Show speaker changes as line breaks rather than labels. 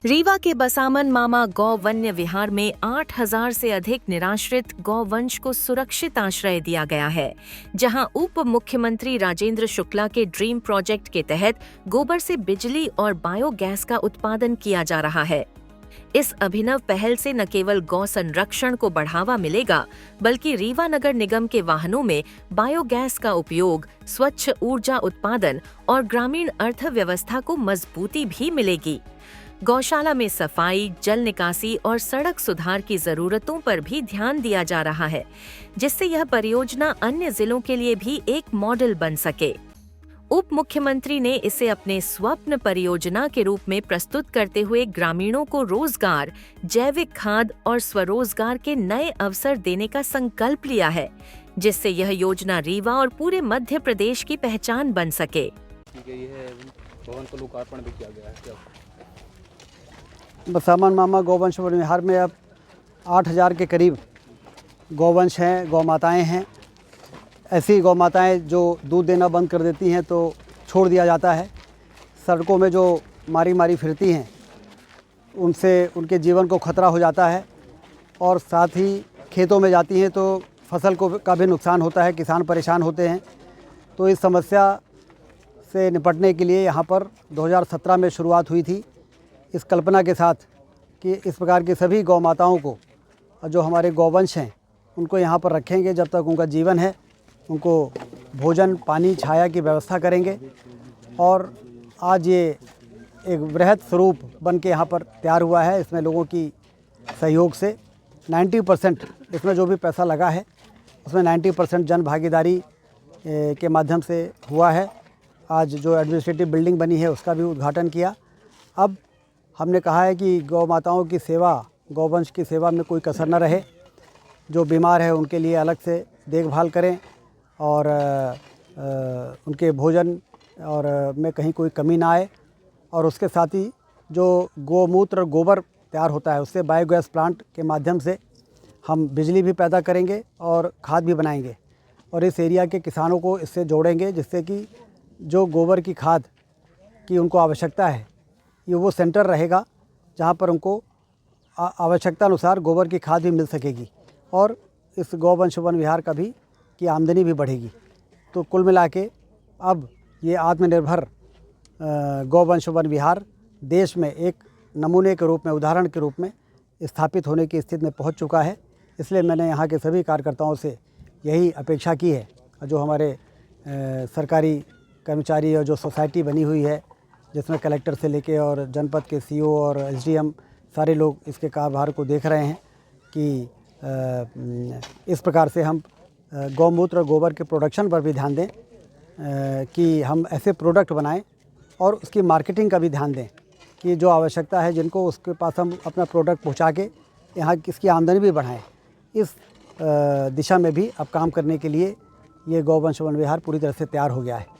रीवा के बसामन मामा गौ वन्य विहार में 8,000 से अधिक निराश्रित गौवंश को सुरक्षित आश्रय दिया गया है, जहां उप मुख्यमंत्री राजेंद्र शुक्ला के ड्रीम प्रोजेक्ट के तहत गोबर से बिजली और बायोगैस का उत्पादन किया जा रहा है। इस अभिनव पहल से न केवल गौ संरक्षण को बढ़ावा मिलेगा, बल्कि रीवा नगर निगम के वाहनों में बायोगैस का उपयोग, स्वच्छ ऊर्जा उत्पादन और ग्रामीण अर्थव्यवस्था को मजबूती भी मिलेगी। गौशाला में सफाई, जल निकासी और सड़क सुधार की जरूरतों पर भी ध्यान दिया जा रहा है, जिससे यह परियोजना अन्य जिलों के लिए भी एक मॉडल बन सके। उप मुख्यमंत्री ने इसे अपने स्वप्न परियोजना के रूप में प्रस्तुत करते हुए ग्रामीणों को रोजगार, जैविक खाद और स्वरोजगार के नए अवसर देने का संकल्प लिया है, जिससे यह योजना रीवा और पूरे मध्य प्रदेश की पहचान बन सके।
भवन का लोकार्पण भी किया गया है।
बसामन मामा गौवंश वन विहार में अब 8,000 के करीब गौवंश हैं, गौ माताएँ हैं। ऐसी गौ माताएँ जो दूध देना बंद कर देती हैं तो छोड़ दिया जाता है। सड़कों में जो मारी फिरती हैं, उनसे उनके जीवन को खतरा हो जाता है और साथ ही खेतों में जाती हैं तो फसल का भी नुकसान होता है, किसान परेशान होते हैं। तो इस समस्या से निपटने के लिए यहाँ पर 2017 में शुरुआत हुई थी, इस कल्पना के साथ कि इस प्रकार की सभी गौ माताओं को, जो हमारे गौवंश हैं, उनको यहाँ पर रखेंगे जब तक उनका जीवन है। उनको भोजन, पानी, छाया की व्यवस्था करेंगे और आज ये एक वृहद स्वरूप बन के यहाँ पर तैयार हुआ है। इसमें लोगों की सहयोग से 90% इसमें जो भी पैसा लगा है उसमें 90% जन भागीदारी के माध्यम से हुआ है। आज जो एडमिनिस्ट्रेटिव बिल्डिंग बनी है उसका भी उद्घाटन किया। अब हमने कहा है कि गौ माताओं की सेवा, गौवंश की सेवा में कोई कसर न रहे। जो बीमार है उनके लिए अलग से देखभाल करें और उनके भोजन और में कहीं कोई कमी ना आए। और उसके साथ ही जो गौमूत्र और गोबर तैयार होता है उससे बायोगैस प्लांट के माध्यम से हम बिजली भी पैदा करेंगे और खाद भी बनाएंगे और इस एरिया के किसानों को इससे जोड़ेंगे, जिससे कि जो गोबर की खाद की उनको आवश्यकता है, ये वो सेंटर रहेगा जहाँ पर उनको आवश्यकता अनुसार गोबर की खाद भी मिल सकेगी और इस गौवंश वन विहार का भी की आमदनी भी बढ़ेगी। तो कुल मिला के अब ये आत्मनिर्भर गौवंश वन विहार देश में एक नमूने के रूप में, उदाहरण के रूप में स्थापित होने की स्थिति में पहुंच चुका है। इसलिए मैंने यहाँ के सभी कार्यकर्ताओं से यही अपेक्षा की है, जो हमारे सरकारी कर्मचारी और जो सोसाइटी बनी हुई है, जिसमें कलेक्टर से लेके और जनपद के सीओ और एसडीएम सारे लोग इसके कार्यभार को देख रहे हैं कि इस प्रकार से हम गौमूत्र और गोबर के प्रोडक्शन पर भी ध्यान दें, कि हम ऐसे प्रोडक्ट बनाएं और उसकी मार्केटिंग का भी ध्यान दें कि जो आवश्यकता है जिनको, उसके पास हम अपना प्रोडक्ट पहुंचा के यहाँ इसकी आमदनी भी बढ़ाएं। इस दिशा में भी अब काम करने के लिए ये गौवंश वन विहार पूरी तरह से तैयार हो गया है।